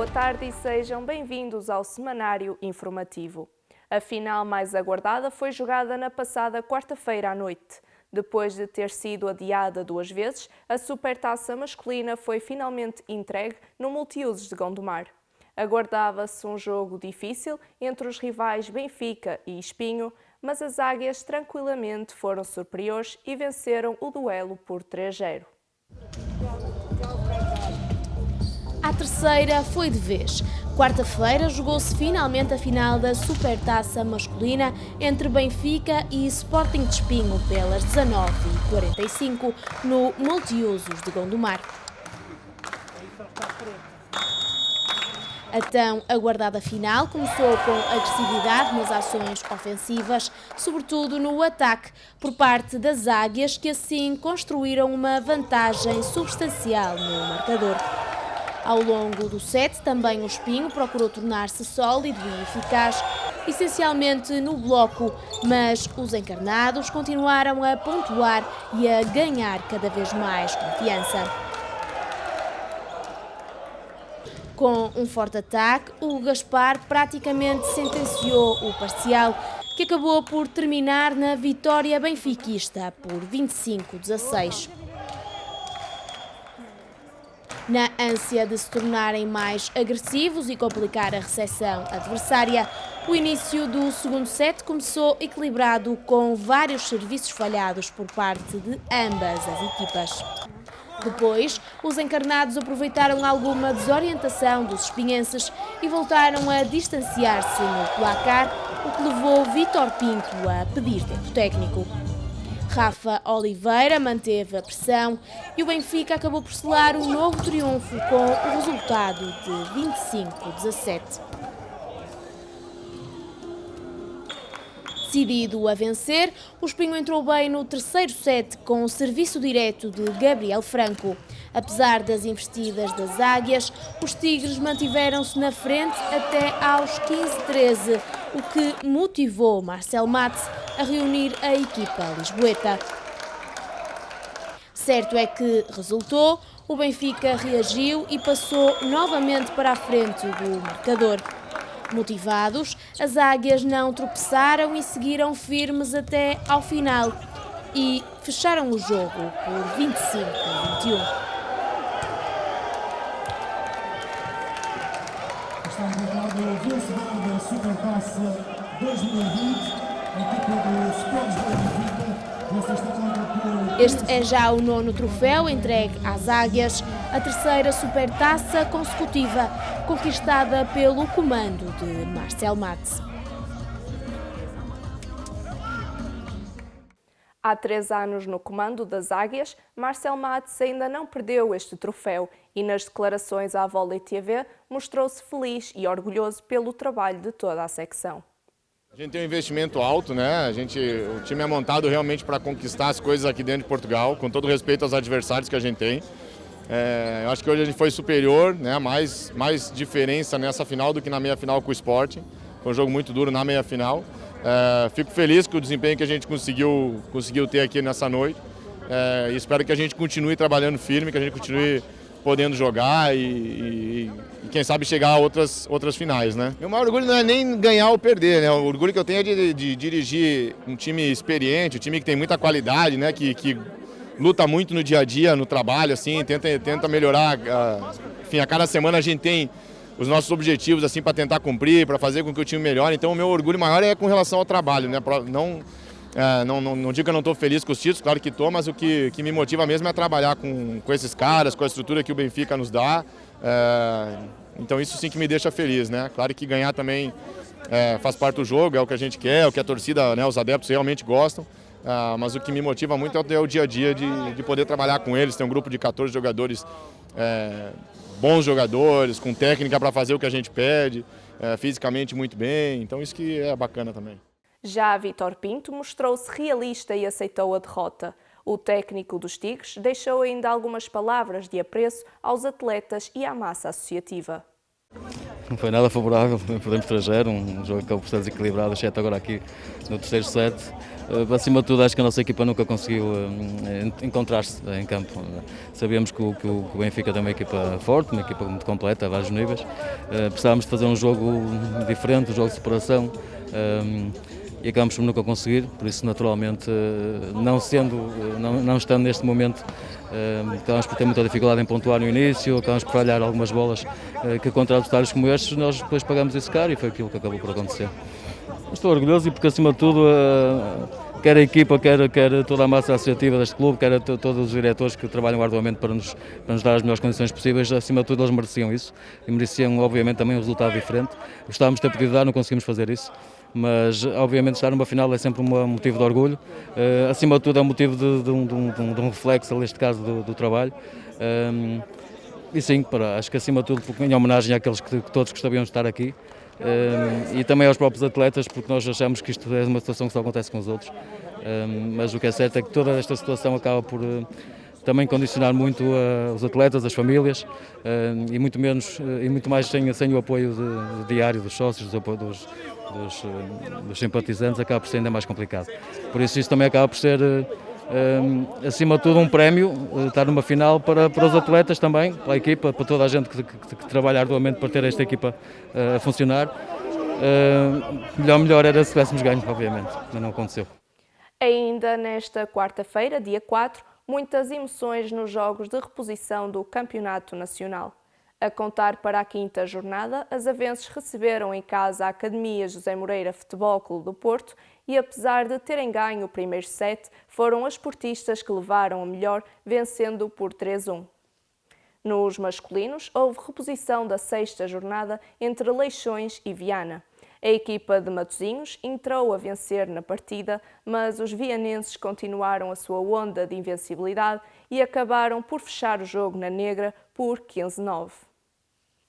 Boa tarde e sejam bem-vindos ao Semanário Informativo. A final mais aguardada foi jogada na passada quarta-feira à noite. Depois de ter sido adiada 2 vezes, a Supertaça masculina foi finalmente entregue no Multiusos de Gondomar. Aguardava-se um jogo difícil entre os rivais Benfica e Espinho, mas as Águias tranquilamente foram superiores e venceram o duelo por 3-0. A terceira foi de vez. Quarta-feira jogou-se finalmente a final da Supertaça masculina entre Benfica e Sporting de Espinho pelas 19h45 no Multiusos de Gondomar. A tão aguardada final começou com agressividade nas ações ofensivas, sobretudo no ataque, por parte das Águias, que assim construíram uma vantagem substancial no marcador. Ao longo do set, também o Espinho procurou tornar-se sólido e eficaz, essencialmente no bloco, mas os encarnados continuaram a pontuar e a ganhar cada vez mais confiança. Com um forte ataque, o Gaspar praticamente sentenciou o parcial, que acabou por terminar na vitória benfiquista por 25-16. Na ânsia de se tornarem mais agressivos e complicar a recepção adversária, o início do segundo set começou equilibrado, com vários serviços falhados por parte de ambas as equipas. Depois, os encarnados aproveitaram alguma desorientação dos espinhenses e voltaram a distanciar-se no placar, o que levou Vítor Pinto a pedir tempo técnico. Rafa Oliveira manteve a pressão e o Benfica acabou por selar um novo triunfo com o resultado de 25-17. Decidido a vencer, o Espinho entrou bem no terceiro set com o serviço direto de Gabriel Franco. Apesar das investidas das Águias, os Tigres mantiveram-se na frente até aos 15-13, o que motivou Marcel Matos a reunir a equipa lisboeta. Certo é que resultou, o Benfica reagiu e passou novamente para a frente do marcador. Motivados, as Águias não tropeçaram e seguiram firmes até ao final e fecharam o jogo por 25-21. Está declarado o vencedor da Supertaça 2020, a equipa do Sporting Benfica. Este é já o 9º troféu entregue às Águias, a terceira Supertaça consecutiva, conquistada pelo comando de Marcel Matos. Há 3 anos no comando das Águias, Marcel Matos ainda não perdeu este troféu e nas declarações à Volley TV mostrou-se feliz e orgulhoso pelo trabalho de toda a secção. A gente tem um investimento alto, né? O time é montado realmente para conquistar as coisas aqui dentro de Portugal, com todo respeito aos adversários que a gente tem. Eu acho que hoje a gente foi superior, né? Mais diferença nessa final do que na meia-final com o Sporting. Foi um jogo muito duro na meia-final. Fico feliz com o desempenho que a gente conseguiu ter aqui nessa noite. E espero que a gente continue trabalhando firme, que a gente continue podendo jogar e quem sabe chegar a outras finais, né? Meu maior orgulho não é nem ganhar ou perder, né? O orgulho que eu tenho é de dirigir um time experiente, um time que tem muita qualidade, né? Que luta muito no dia a dia, no trabalho, assim, tenta melhorar. Enfim, a cada semana a gente tem os nossos objetivos assim para tentar cumprir, para fazer com que o time melhore. Então o meu orgulho maior é com relação ao trabalho, né? Não digo que eu não estou feliz com os títulos, claro que estou, mas o que me motiva mesmo é trabalhar com esses caras, com a estrutura que o Benfica nos dá. Então isso sim que me deixa feliz, né? Claro que ganhar também faz parte do jogo, é o que a gente quer, é o que a torcida, né, os adeptos realmente gostam. Mas o que me motiva muito é o dia a dia de poder trabalhar com eles. Tem um grupo de 14 jogadores, bons jogadores, com técnica para fazer o que a gente pede, fisicamente muito bem. Então isso que é bacana também. Já Vítor Pinto mostrou-se realista e aceitou a derrota. O técnico dos Tigres deixou ainda algumas palavras de apreço aos atletas e à massa associativa. não foi nada favorável, podemos trazer um jogo que acabou por ser desequilibrado, exceto agora aqui no terceiro set. Acima de tudo, acho que a nossa equipa nunca conseguiu encontrar-se em campo. Sabíamos que o Benfica tem uma equipa forte, uma equipa muito completa a vários níveis. Precisávamos de fazer um jogo diferente, um jogo de separação, e acabamos por nunca conseguir, por isso naturalmente, não estando neste momento, acabamos por ter muita dificuldade em pontuar no início, acabamos por falhar algumas bolas que contra adversários como estes nós depois pagamos isso caro, e foi aquilo que acabou por acontecer. Estou orgulhoso, e porque acima de tudo quer a equipa, quer toda a massa associativa deste clube, quer todos os diretores que trabalham arduamente para nos dar as melhores condições possíveis, acima de tudo eles mereciam isso e mereciam obviamente também um resultado diferente. Gostávamos de ter podido dar, não conseguimos fazer isso, mas obviamente estar numa final é sempre um motivo de orgulho, acima de tudo é um motivo de um reflexo, neste caso, do trabalho. E sim, acho que acima de tudo em homenagem àqueles que todos gostariam de estar aqui, e também aos próprios atletas, porque nós achamos que isto é uma situação que só acontece com os outros, mas o que é certo é que toda esta situação acaba por também condicionar muito os atletas, as famílias, e muito mais sem o apoio diário dos sócios, do apoio dos simpatizantes, acaba por ser ainda mais complicado. Por isso isto também acaba por ser, acima de tudo, um prémio, estar numa final para os atletas também, para a equipa, para toda a gente que trabalha arduamente para ter esta equipa a funcionar. Melhor era se tivéssemos ganho, obviamente, mas não aconteceu. Ainda nesta quarta-feira, dia 4, muitas emoções nos jogos de reposição do Campeonato Nacional. A contar para a quinta jornada, as avenses receberam em casa a Academia José Moreira Futebol Clube do Porto e, apesar de terem ganho o primeiro set, foram as portistas que levaram a melhor, vencendo por 3-1. Nos masculinos, houve reposição da sexta jornada entre Leixões e Viana. A equipa de Matosinhos entrou a vencer na partida, mas os vianenses continuaram a sua onda de invencibilidade e acabaram por fechar o jogo na negra por 15-9.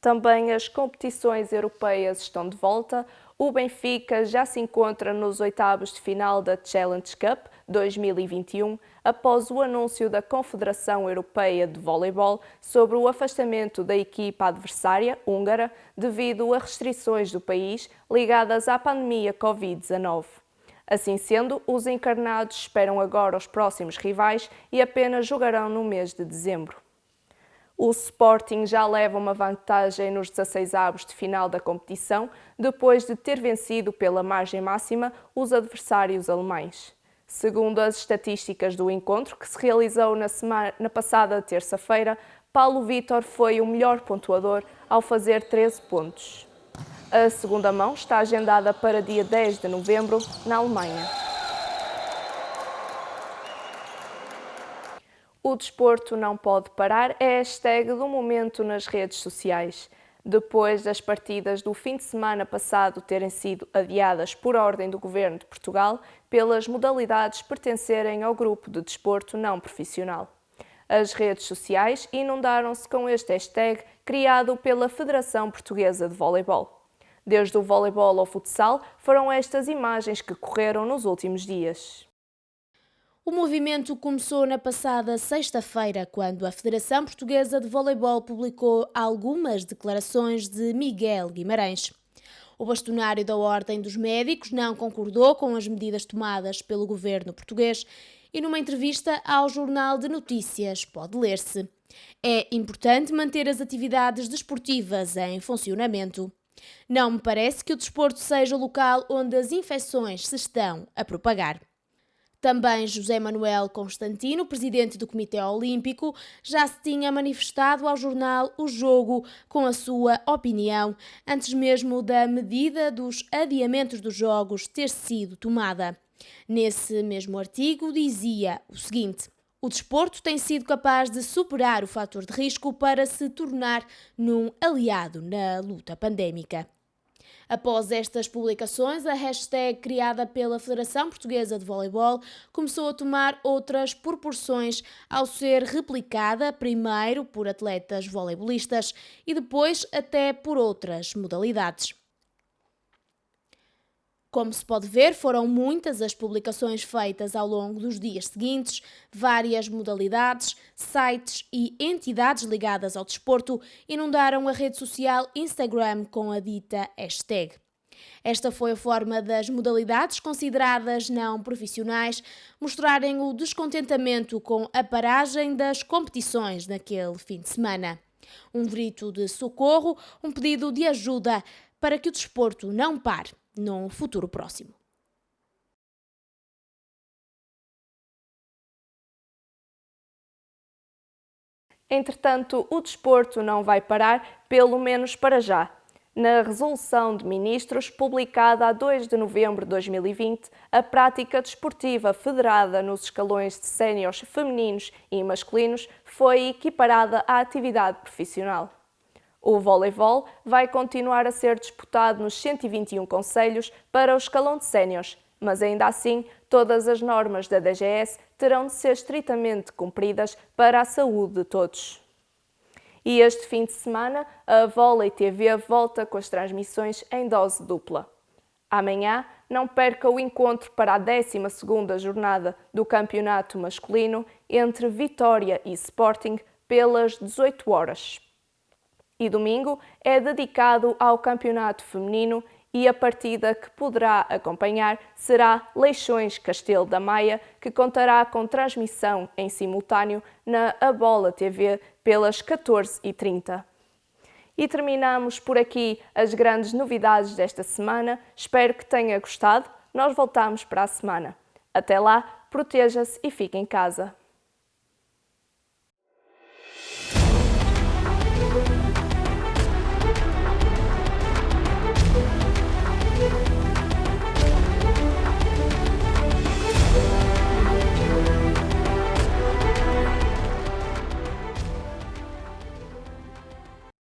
Também as competições europeias estão de volta. O Benfica já se encontra nos oitavos de final da Challenge Cup 2021, após o anúncio da Confederação Europeia de Voleibol sobre o afastamento da equipa adversária, húngara, devido a restrições do país ligadas à pandemia Covid-19. Assim sendo, os encarnados esperam agora os próximos rivais e apenas jogarão no mês de dezembro. O Sporting já leva uma vantagem nos 16avos de final da competição, depois de ter vencido pela margem máxima os adversários alemães. Segundo as estatísticas do encontro, que se realizou na passada terça-feira, Paulo Vítor foi o melhor pontuador ao fazer 13 pontos. A segunda mão está agendada para dia 10 de novembro, na Alemanha. O desporto não pode parar é a hashtag do momento nas redes sociais. Depois das partidas do fim de semana passado terem sido adiadas por ordem do Governo de Portugal pelas modalidades pertencerem ao grupo de desporto não profissional. As redes sociais inundaram-se com este hashtag criado pela Federação Portuguesa de Voleibol. Desde o voleibol ao futsal, foram estas imagens que correram nos últimos dias. O movimento começou na passada sexta-feira, quando a Federação Portuguesa de Voleibol publicou algumas declarações de Miguel Guimarães. O bastonário da Ordem dos Médicos não concordou com as medidas tomadas pelo governo português e, numa entrevista ao Jornal de Notícias, pode ler-se: "É importante manter as atividades desportivas em funcionamento. Não me parece que o desporto seja o local onde as infecções se estão a propagar." Também José Manuel Constantino, presidente do Comitê Olímpico, já se tinha manifestado ao jornal O Jogo com a sua opinião, antes mesmo da medida dos adiamentos dos jogos ter sido tomada. Nesse mesmo artigo dizia o seguinte: "O desporto tem sido capaz de superar o fator de risco para se tornar num aliado na luta pandémica." Após estas publicações, a hashtag criada pela Federação Portuguesa de Voleibol começou a tomar outras proporções ao ser replicada primeiro por atletas voleibolistas e depois até por outras modalidades. Como se pode ver, foram muitas as publicações feitas ao longo dos dias seguintes, várias modalidades, sites e entidades ligadas ao desporto inundaram a rede social Instagram com a dita hashtag. Esta foi a forma das modalidades consideradas não profissionais mostrarem o descontentamento com a paragem das competições naquele fim de semana. Um grito de socorro, um pedido de ajuda para que o desporto não pare num futuro próximo. Entretanto, o desporto não vai parar, pelo menos para já. Na resolução de ministros, publicada a 2 de novembro de 2020, a prática desportiva federada nos escalões de séniores femininos e masculinos foi equiparada à atividade profissional. O voleibol vai continuar a ser disputado nos 121 concelhos para o escalão de séniores, mas ainda assim, todas as normas da DGS terão de ser estritamente cumpridas para a saúde de todos. E este fim de semana, a Vôlei TV volta com as transmissões em dose dupla. Amanhã, não perca o encontro para a 12ª jornada do campeonato masculino entre Vitória e Sporting pelas 18 horas. E domingo é dedicado ao campeonato feminino e a partida que poderá acompanhar será Leixões-Castelo da Maia, que contará com transmissão em simultâneo na A Bola TV pelas 14h30. E terminamos por aqui as grandes novidades desta semana. Espero que tenha gostado. Nós voltamos para a semana. Até lá, proteja-se e fique em casa.